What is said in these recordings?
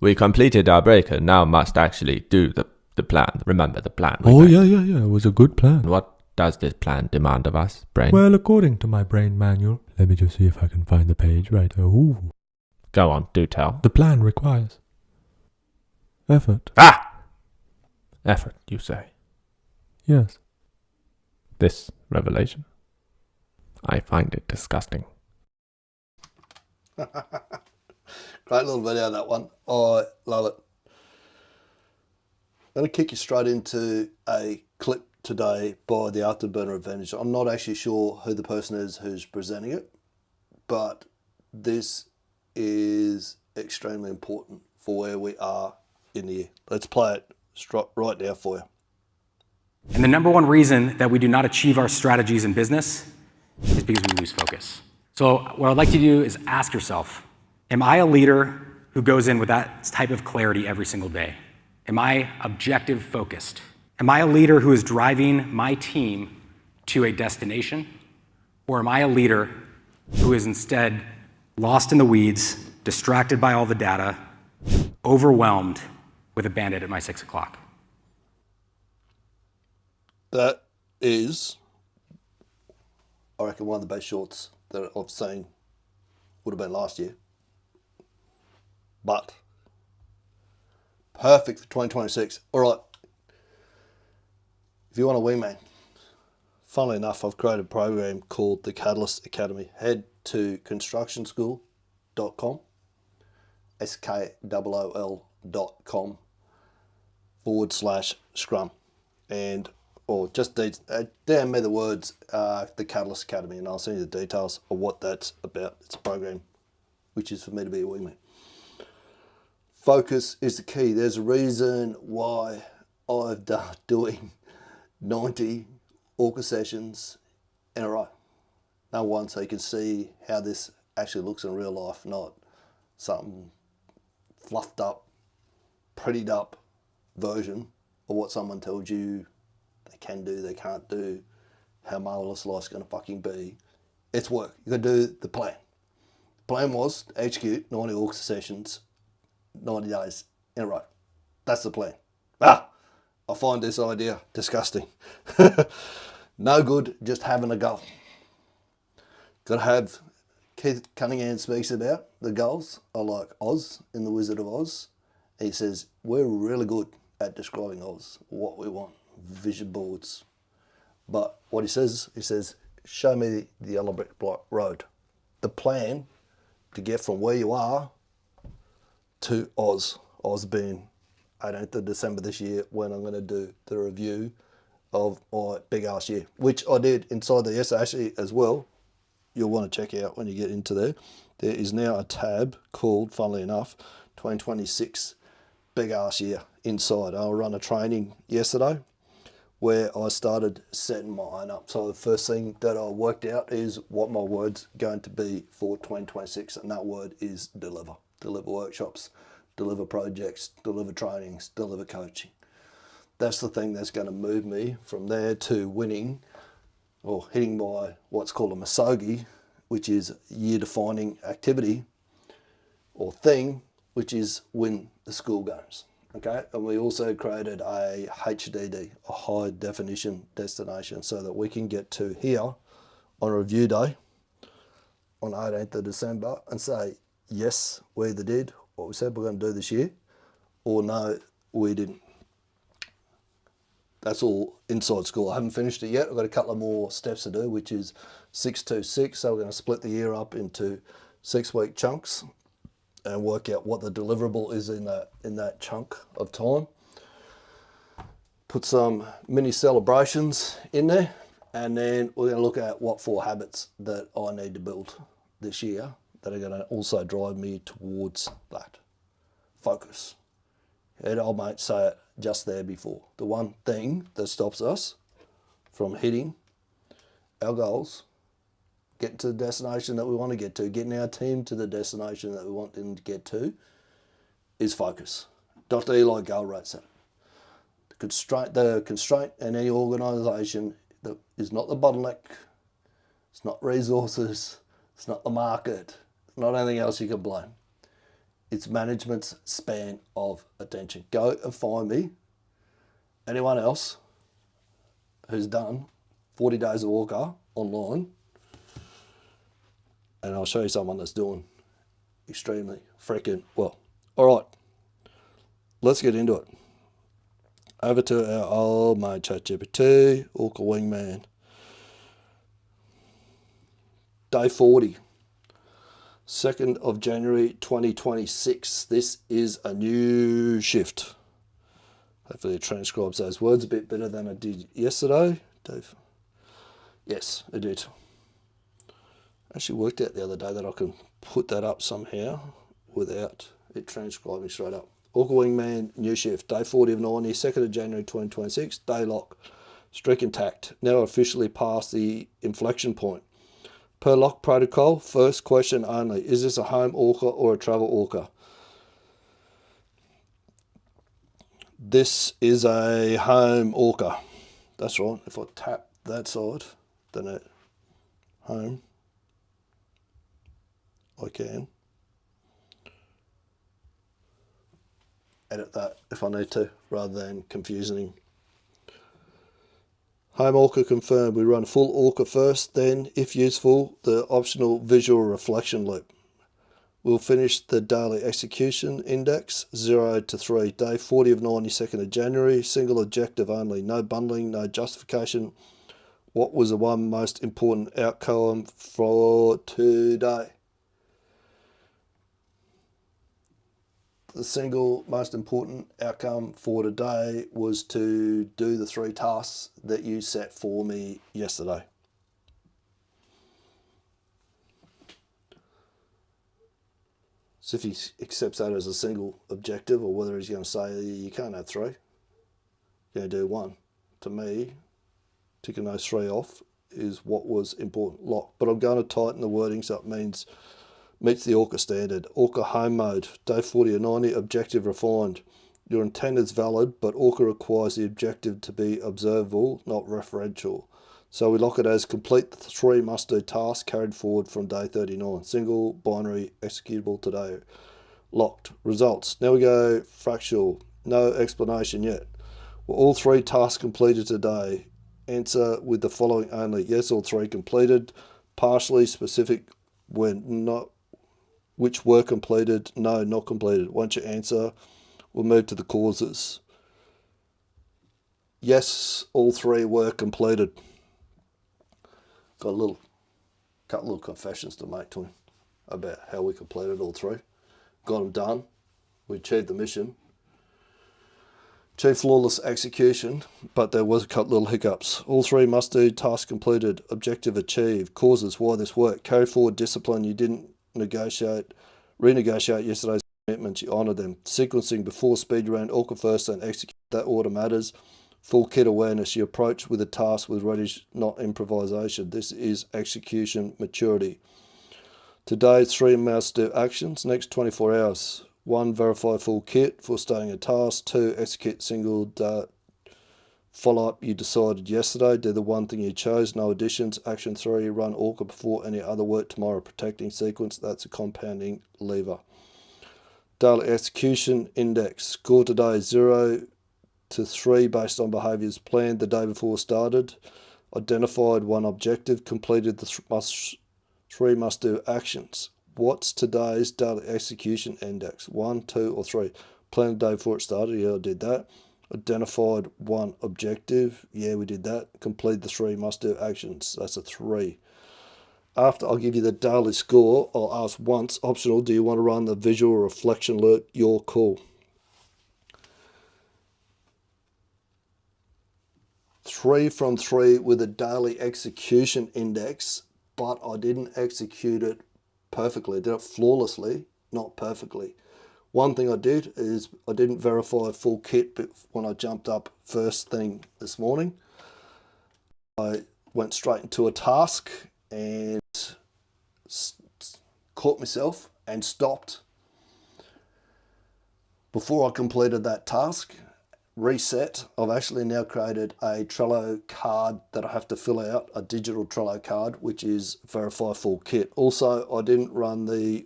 We completed our break and now must actually do the plan. Remember the plan. Yeah. It was a good plan. What does this plan demand of us, Brain? Well, according to my brain manual, let me just see if I can find the page right. Ooh. Go on, do tell. The plan requires effort. Effort, you say? Yes. This revelation? I find it disgusting. Great little video, that one. I love it. I'm going to kick you straight into a clip today by the Afterburner Advantage. I'm not actually sure who the person is who's presenting it, but this is extremely important for where we are in the year. Let's play it right now for you. And the number one reason that we do not achieve our strategies in business is because we lose focus. So what I'd like you to do is ask yourself, am I a leader who goes in with that type of clarity every single day? Am I objective focused? Am I a leader who is driving my team to a destination? Or am I a leader who is instead lost in the weeds, distracted by all the data, overwhelmed with a bandit at my 6 o'clock? That is, I reckon, one of the best shorts that I've seen. Would have been last year. But perfect for 2026. All right. If you want a wingman, funnily enough, I've created a program called the Catalyst Academy. Head to constructionschool.com, SKOOL.com/scrum, or just DM me the words the Catalyst Academy, and I'll send you the details of what that's about. It's a program which is for me to be a wingman. Focus is the key. There's a reason why I've done doing 90 ORCA sessions in a row. Number one, so you can see how this actually looks in real life, not something fluffed up, prettied up version of what someone tells you they can do, they can't do, how marvelous life's going to fucking be. It's work. You got to do the plan. The plan was to execute 90 ORCA sessions, 90 days in a row. That's the plan. I find this idea disgusting. No good just having a goal. Got to have, Keith Cunningham speaks about the goals are like Oz in The Wizard of Oz. He says, we're really good at describing Oz, what we want, vision boards. But what he says, show me the yellow brick block road. The plan to get from where you are to Oz. Oz being 18th of December this year, when I'm going to do the review of my big ass year, which I did inside the essay actually as well. You'll want to check out when you get into there. There is now a tab called, funnily enough, 2026 big ass year inside. I ran a training yesterday where I started setting my own up. So the first thing that I worked out is what my word's going to be for 2026, and that word is deliver. Deliver workshops, deliver projects, deliver trainings, deliver coaching. That's the thing that's going to move me from there to winning or hitting my what's called a Masogi, which is year defining activity or thing, which is win the school games. Okay, and we also created a HDD, a high definition destination, so that we can get to here on review day on 18th of December and say, yes, we either did what we said we're going to do this year, or no, we didn't. That's all inside school. I haven't finished it yet. I've got a couple of more steps to do, which is 626. So we're going to split the year up into 6-week chunks and work out what the deliverable is in that chunk of time. Put some mini celebrations in there, and then we're going to look at what 4 habits that I need to build this year that are going to also drive me towards that. Focus. And I might say it just there before. The one thing that stops us from hitting our goals, getting to the destination that we want to get to, getting our team to the destination that we want them to get to, is focus. Dr. Eli Goldratt said it. The constraint in any organisation is not the bottleneck, it's not resources, it's not the market, it's not anything else you can blame. It's management's span of attention. Go and find me anyone else who's done 40 days of ORCA online, and I'll show you someone that's doing extremely freaking well. All right, let's get into it. Over to our old mate ChatGPT, ORCA Wingman. Day 40, 2nd of January 2026. This is a new shift. Hopefully it transcribes those words a bit better than I did yesterday. Dave. Yes, it did. I actually worked out the other day that I can put that up somehow without it transcribing straight up. ORCA Wingman, new shift, day 40 of 90, 2nd of January 2026, day lock, streak intact. Now officially past the inflection point. Per lock protocol, first question only, is this a home ORCA or a travel ORCA? This is a home ORCA. That's right, if I tap that side, then at home, I can edit that if I need to, rather than confusing. Home ORCA confirmed. We run a full ORCA first, then, if useful, the optional visual reflection loop. We'll finish the daily execution index 0 to 3, day 40 of 90, 2nd of January, single objective only, no bundling, no justification. What was the one most important outcome for today? The single most important outcome for today was to do the 3 tasks that you set for me yesterday. So if he accepts that as a single objective, or whether he's going to say you can't have 3, you're going to do 1. To me, ticking those 3 off is what was important. Lock. But I'm going to tighten the wording so it means meets the ORCA standard. ORCA home mode, day 40 of 90, objective refined. Your intent is valid, but ORCA requires the objective to be observable, not referential. So we lock it as complete the 3 must-do tasks carried forward from day 39. Single, binary, executable today. Locked. Results. Now we go fractional. No explanation yet. Were all 3 tasks completed today? Answer with the following only. Yes, all 3 completed. Partially, specific when not, which were completed, no, not completed. Once you answer, we'll move to the causes. Yes, all 3 were completed. Got a couple little confessions to make to him about how we completed all 3. Got them done. We achieved the mission. Achieved flawless execution, but there was a couple little hiccups. All 3 must-do tasks completed. Objective achieved. Causes why this worked. Carry forward discipline. You didn't renegotiate yesterday's commitments. You honoured them. Sequencing before speed round. ORCA first and execute. That order matters. Full kit awareness. You approach with a task with readiness, not improvisation. This is execution maturity. Today's 3 must-do actions. Next 24 hours. 1. Verify full kit for starting a task. 2. Execute single follow-up you decided yesterday. Do the one thing you chose. No additions. Action 3. Run ORCA before any other work tomorrow. Protecting sequence. That's a compounding lever. Daily execution index. Score today 0 to 3 based on behaviours planned the day before started. Identified 1 objective. Completed the 3 must-do actions. What's today's daily execution index? 1, 2, or 3? Planned the day before it started. Yeah, I did that. Identified 1 objective. Yeah, we did that. Complete the 3 must-do actions. That's a 3. After I'll give you the daily score, I'll ask once, optional, do you want to run the visual reflection loop? Your call. 3 from 3 with a daily execution index, but I didn't execute it perfectly. I did it flawlessly, not perfectly. One thing I did is I didn't verify full kit when I jumped up first thing this morning. I went straight into a task and caught myself and stopped before I completed that task. Reset. I've actually now created a Trello card that I have to fill out, a digital Trello card, which is verify full kit. Also, I didn't run the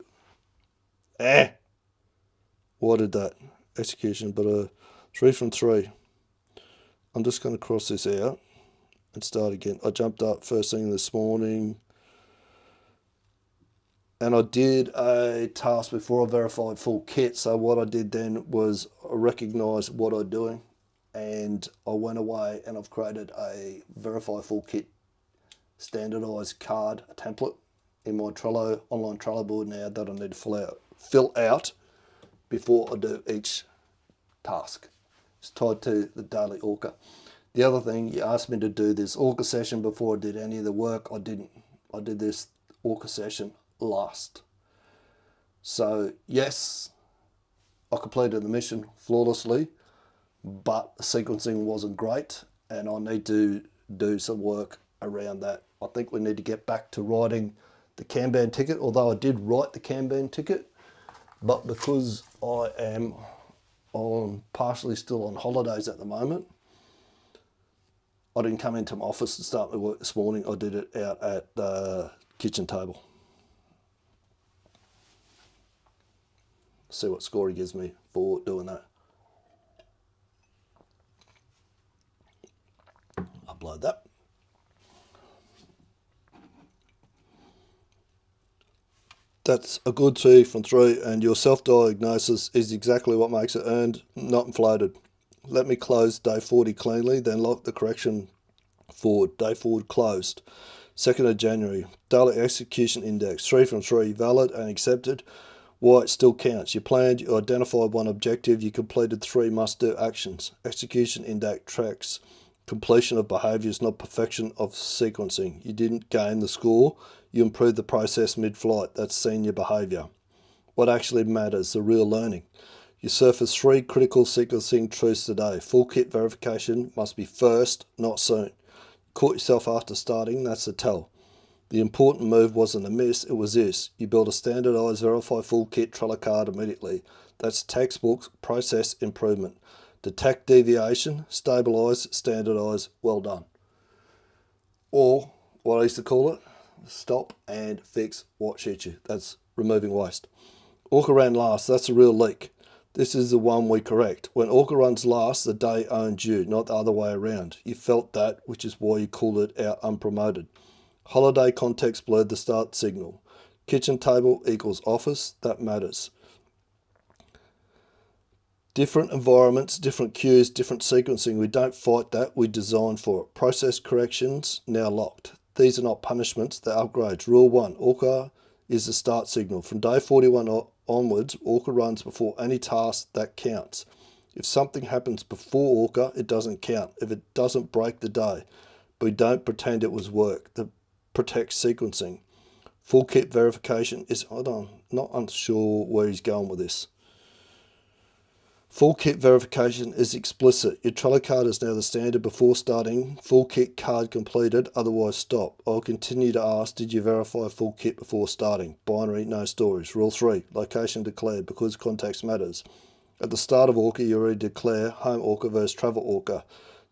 Why did that? Execution, but a 3 from 3. I'm just going to cross this out and start again. I jumped up first thing this morning and I did a task before I verified full kit. So what I did then was I recognised what I'm doing and I went away and I've created a verify full kit standardised card, a template in my Trello, online Trello board now that I need to fill out before I do each task. It's tied to the daily ORCA. The other thing, you asked me to do this ORCA session before I did any of the work. I didn't. I did this ORCA session last. So yes, I completed the mission flawlessly, but the sequencing wasn't great and I need to do some work around that. I think we need to get back to writing the Kanban ticket, although I did write the Kanban ticket, but because I am partially still on holidays at the moment, I didn't come into my office to start my work this morning. I did it out at the kitchen table. See what score he gives me for doing that. Upload that. That's a good 2 from 3 and your self-diagnosis is exactly what makes it earned, not inflated. Let me close day 40 cleanly, then lock the correction forward. Day forward closed. 2nd of January. Daily execution index 3 from 3. Valid and accepted. Why it still counts. You planned, you identified one objective, you completed 3 must-do actions. Execution index tracks completion of behaviours, not perfection of sequencing. You didn't gain the score, you improved the process mid-flight. That's senior behaviour. What actually matters, the real learning. You surfaced 3 critical sequencing truths today. Full kit verification must be first, not soon. Caught yourself after starting, that's a tell. The important move wasn't a miss, it was this. You build a standardised verify full kit Trello card immediately. That's textbook process improvement. Detect deviation, stabilise, standardise, well done. Or, what I used to call it, stop and fix what shoots you. That's removing waste. ORCA ran last, that's a real leak. This is the one we correct. When ORCA runs last, the day owns you, not the other way around. You felt that, which is why you called it out unpromoted. Holiday context blurred the start signal. Kitchen table equals office, that matters. Different environments, different cues, different sequencing. We don't fight that, we design for it. Process corrections, now locked. These are not punishments, they're upgrades. Rule 1, ORCA is the start signal. From day 41 onwards, ORCA runs before any task that counts. If something happens before ORCA, it doesn't count. If it doesn't break the day, but we don't pretend it was work. That protects sequencing. Full kit verification is, hold on, not unsure where he's going with this. Full kit verification is explicit. Your Trello card is now the standard before starting. Full kit card completed, otherwise stop. I'll continue to ask, did you verify full kit before starting? Binary, no stories. Rule 3, location declared because context matters. At the start of ORCA, you already declare home ORCA versus travel ORCA.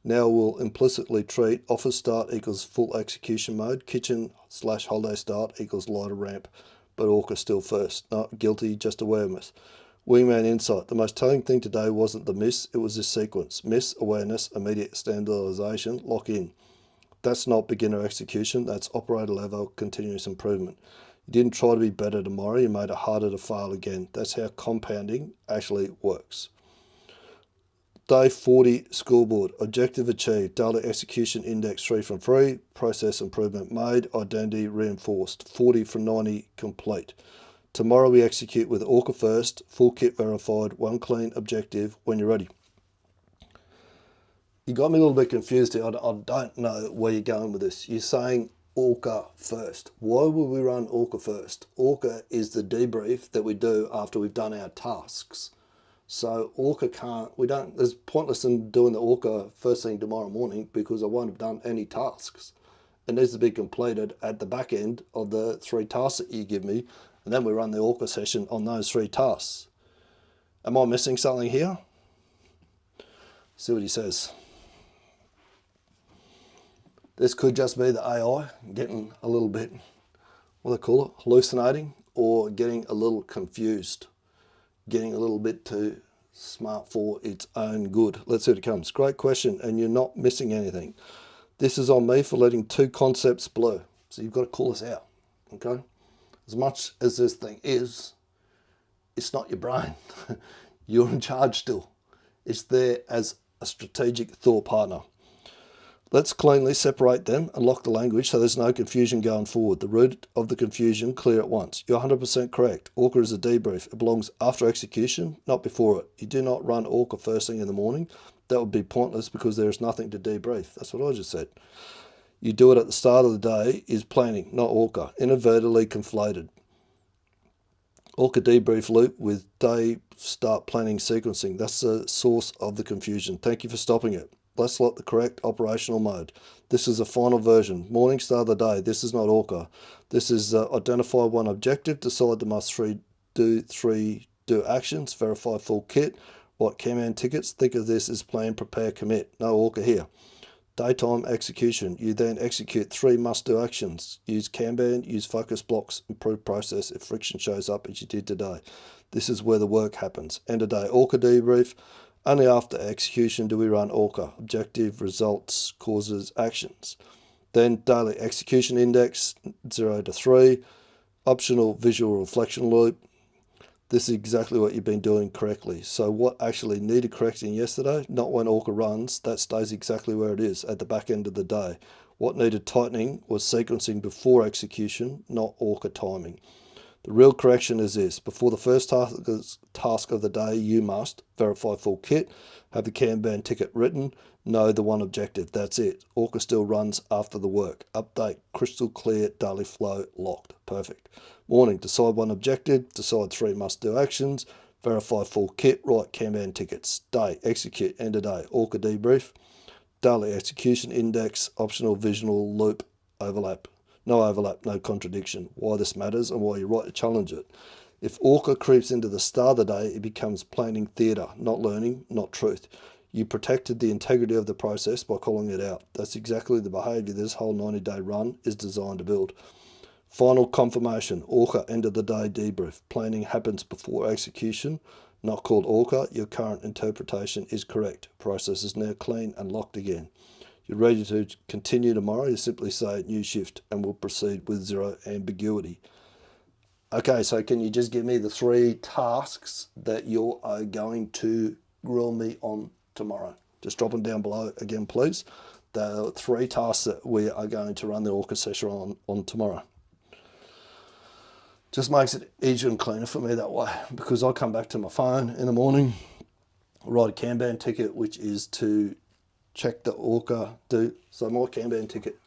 Now we'll implicitly treat office start equals full execution mode, kitchen/holiday start equals lighter ramp, but ORCA still first. Not guilty, just awareness. Wingman insight. The most telling thing today wasn't the miss, it was this sequence. Miss, awareness, immediate standardization, lock in. That's not beginner execution, that's operator level continuous improvement. You didn't try to be better tomorrow, you made it harder to fail again. That's how compounding actually works. Day 40 scoreboard. Objective achieved. Daily execution index 3 from 3. Process improvement made. Identity reinforced. 40 from 90 complete. Tomorrow we execute with ORCA first. Full kit verified. 1 clean objective when you're ready. You got me a little bit confused here. I don't know where you're going with this. You're saying ORCA first. Why would we run ORCA first? ORCA is the debrief that we do after we've done our tasks. So ORCA there's pointless in doing the ORCA first thing tomorrow morning because I won't have done any tasks. It needs to be completed at the back end of the 3 tasks that you give me, and then we run the ORCA session on those 3 tasks. Am I missing something here? See what he says. This could just be the AI getting a little bit, what do they call it, hallucinating or getting a little confused. getting a little bit too smart for its own good? Let's see what it comes. Great question, and you're not missing anything. This is on me for letting two concepts blur. So you've got to call this out, okay? As much as this thing is, it's not your brain. You're in charge still. It's there as a strategic thought partner. Let's cleanly separate them and lock the language so there's no confusion going forward. The root of the confusion, clear at once. You're 100% correct. ORCA is a debrief. It belongs after execution, not before it. You do not run ORCA first thing in the morning. That would be pointless because there is nothing to debrief. That's what I just said. You do it at the start of the day is planning, not ORCA. Inadvertently conflated. ORCA debrief loop with day start planning sequencing. That's the source of the confusion. Thank you for stopping it. Let's lock the correct operational mode. This is a final version. Morning, start of the day. This is not ORCA. This is identify one objective, decide the must do actions, verify full kit, write Kanban tickets. Think of this as plan, prepare, commit. No ORCA here. Daytime execution. You then execute 3 must-do actions. Use Kanban, use focus blocks, improve process if friction shows up as you did today. This is where the work happens. End of day ORCA debrief. Only after execution do we run ORCA, objective, results, causes, actions. Then daily execution index, 0 to 3, optional visual reflection loop. This is exactly what you've been doing correctly. So what actually needed correcting yesterday, not when ORCA runs, that stays exactly where it is at the back end of the day. What needed tightening was sequencing before execution, not ORCA timing. The real correction is this. Before the first task of the day, you must verify full kit, have the Kanban ticket written, know the one objective. That's it. ORCA still runs after the work. Update, crystal clear, daily flow, locked. Perfect. Morning, decide one objective, decide 3 must-do actions, verify full kit, write Kanban tickets. Day, execute, end of day, ORCA debrief, daily execution index, optional visual loop, overlap. No overlap, no contradiction. Why this matters and why you're right to challenge it. If ORCA creeps into the start of the day, it becomes planning theatre, not learning, not truth. You protected the integrity of the process by calling it out. That's exactly the behaviour this whole 90-day run is designed to build. Final confirmation, ORCA end of the day debrief. Planning happens before execution, not called ORCA. Your current interpretation is correct. Process is now clean and locked again. You're ready to continue tomorrow, you simply say new shift and we'll proceed with 0 ambiguity. Okay, so can you just give me the 3 tasks that you are going to grill me on tomorrow? Just drop them down below again, please. The 3 tasks that we are going to run the ORCA session on tomorrow. Just makes it easier and cleaner for me that way, because I come back to my phone in the morning, write a Kanban ticket, which is to check the ORCA do. So my Kanban ticket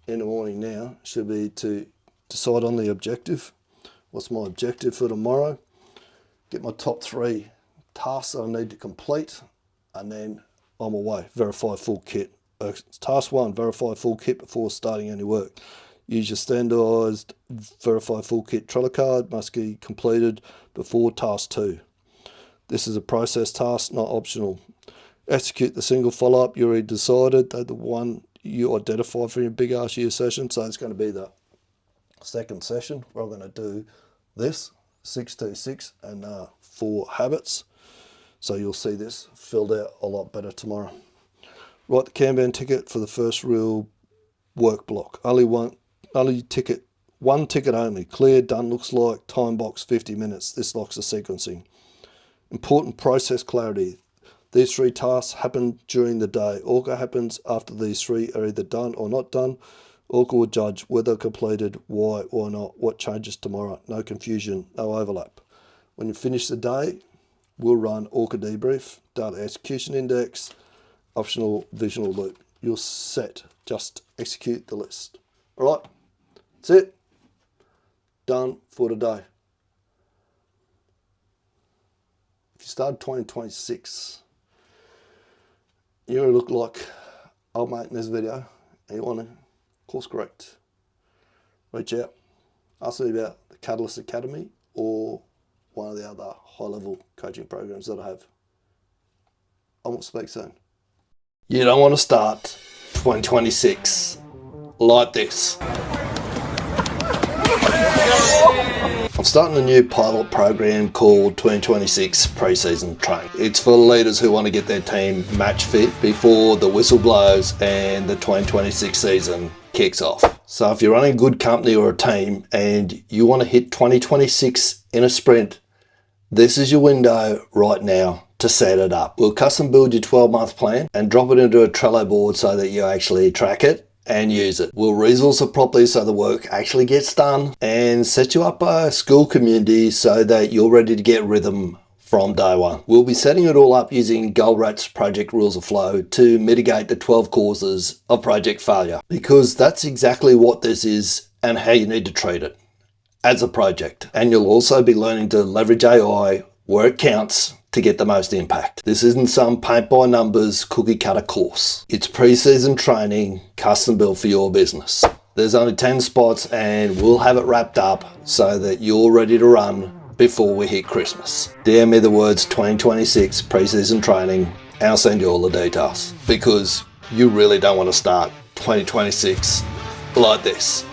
in the morning now should be to decide on the objective. What's my objective for tomorrow? Get my top 3 tasks that I need to complete, and then I'm away. Verify full kit. Task 1, verify full kit before starting any work. Use your standardized verify full kit Trello card, must be completed before task 2. This is a process task, not optional. Execute the single follow-up you already decided, that the one you identify for your big ass year session. So it's going to be the second session where I'm going to do this 626 and 4 habits. So you'll see this filled out a lot better tomorrow. Write the Kanban ticket for the first real work block. One ticket only. Clear, done, looks like, time box 50 minutes. This locks the sequencing. Important process clarity. These 3 tasks happen during the day. ORCA happens after these 3 are either done or not done. ORCA will judge whether completed, why or not, what changes tomorrow. No confusion, no overlap. When you finish the day, we'll run ORCA debrief, daily execution index, optional visual loop. You're set. Just execute the list. All right, that's it. Done for today. If you start 2026, you're going to look like old mate in this video and you want to course correct, reach out, ask me about the Catalyst Academy or one of the other high-level coaching programs that I have. I will speak soon. You don't want to start 2026 like this. I'm starting a new pilot program called 2026 Preseason Training. It's for leaders who want to get their team match fit before the whistle blows and the 2026 season kicks off. So if you're running a good company or a team and you want to hit 2026 in a sprint, this is your window right now to set it up. We'll custom build your 12-month plan and drop it into a Trello board so that you actually track it and use it. We'll resource it properly so the work actually gets done and set you up a school community so that you're ready to get rhythm from day one. We'll be setting it all up using Goldratt's project rules of flow to mitigate the 12 causes of project failure, because that's exactly what this is and how you need to treat it as a project. And you'll also be learning to leverage AI where it counts to get the most impact. This isn't some paint by numbers cookie cutter course. It's pre-season training custom built for your business. There's only 10 spots and we'll have it wrapped up so that you're ready to run before we hit Christmas. DM me the words 2026 pre-season training and I'll send you all the details, because you really don't want to start 2026 like this.